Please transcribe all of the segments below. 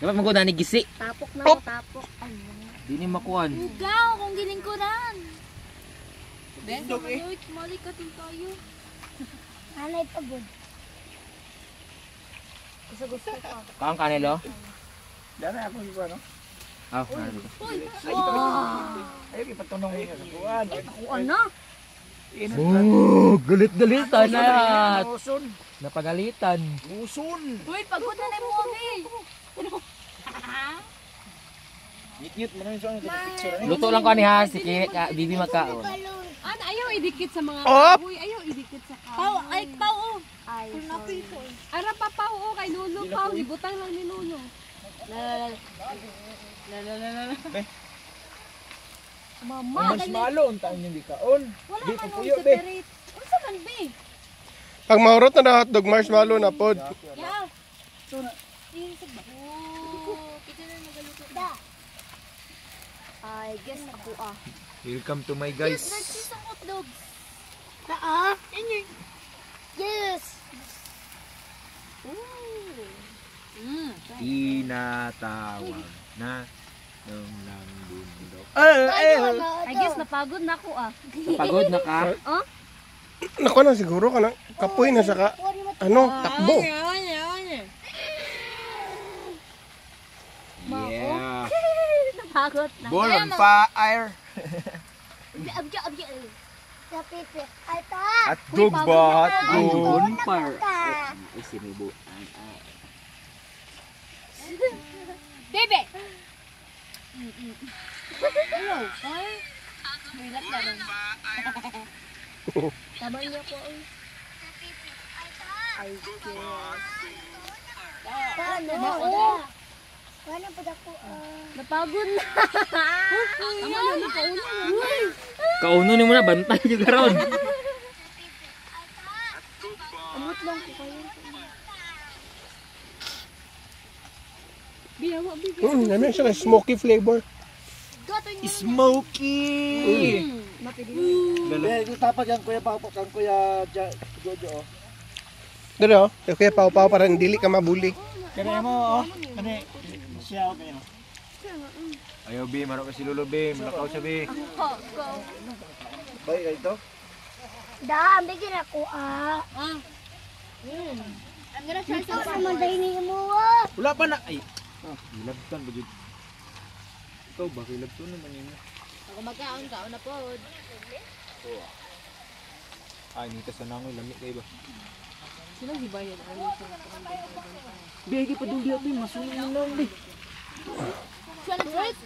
Dapat maguna ni gisi. Tapok na mo, tapok. Di ni makuan. Ugaw, kung gilingkuran. Ben, mali ka din tayo. Anay pagod. Gusto ko. Kaang kanelo? Dami ako yung ano? Ah, kanelo. Uy! Ayaw ipatunong niya sa kuwan. Takuan na. Oh, galit-galitan na. Muson. Napagalitan. Muson. Uy, pagod na na yung mommy. Ngit-ngit mo na yung saan yung picture. Luto lang ko ni ha, si Bibi magkaon. Ano, ayaw idikit sa mga kahoy. Ayaw idikit sa kahoy. Pau, ay, pau. Ay, sorry. Ara pa pau, kay Lolo pau. Ibutang lang ni Lolo. Mama, Marshmallow, ang taon yung bikaon. wala Di ka pa nung puyo, be. separate. Ano sa man, be? Pag mahurot na hotdog, marshmallow na pod. Yeah. Oh, kita na magaluto. Da. I guess ako Welcome to my Yes, nagsis ang hotdogs. Yes. Tinatawag na ng bundok. I guess napagod na ako Pagod na ka? Naku na siguro ka na. Kapoy na siya ka. Ano? Takbo. Yeah. Napagod na. Ball on fire. Abja. Sa pipit. Ay, ta. At dog ba? At dog. Bonfire. Ta. Ay, sinibo. Bebe! Hello, ay. Bilat na lang. Taban niya po. Ay, Paano? Paano pa ako? Napagod na. Tama na, nakauna na. Kauno ni mo na, bantay juga ron. Amot lang ko kayo. Biyawa, bibi. Namin siya na smoky flavor. Smoky. Ito tapag yan kuya Pao, kan kuya Jojo. Dali oh. Kaya pao-pao para dili ka mabuli. Kaya mo oh. Kani siya okay no. Ayaw, be. Marok ka si Lolo, be. Malakaw siya, be. Bay ito. Da, bigyan ako I'm gonna try Ito some naman dahil ni mo Wala pa na. Ay. Hilabtan ba, Jud? Ikaw ba? Hilabtan naman yun. Ako magkaon ka, una po. Ay, nita sa nangoy. Lamig kayo ba? Sino hibayan? Be, pa doon diya, be. Masunin mo lang, be. Siya nag-right?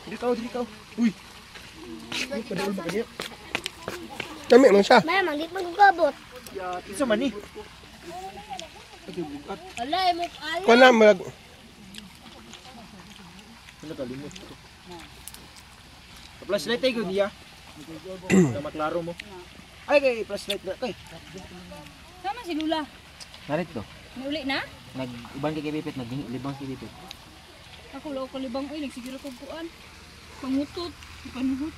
Dili ka. Uy. Padaul ba kanya? Dami man siya. Malamang, di pa gugabot. Isa man eh. Wala, mo ala. Kuha na, mag... Ano kalimot ko? Flashlight tayo ko diya. Na maklaro mo. Ay, kay flashlight na. Kay. Sama si Lula. Narit to. Nauli na? Nag-uban kay Bipit, nag-libang kay Bipit. Ako lang ko libang oy, nagsiguro kong puan. Pangutot. Panuhot.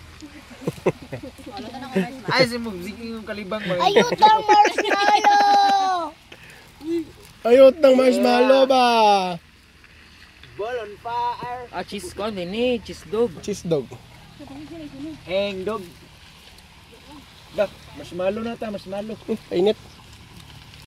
Ay, si mo. Sige yung kalibang. Ayun ang marshmallow! Ayot ng marshmallow ba? Ball on fire. Ah, cheese corn din eh. Cheese dog. Cheese dog. Hang dog. Ba, marshmallow na ta, marshmallow. Painit.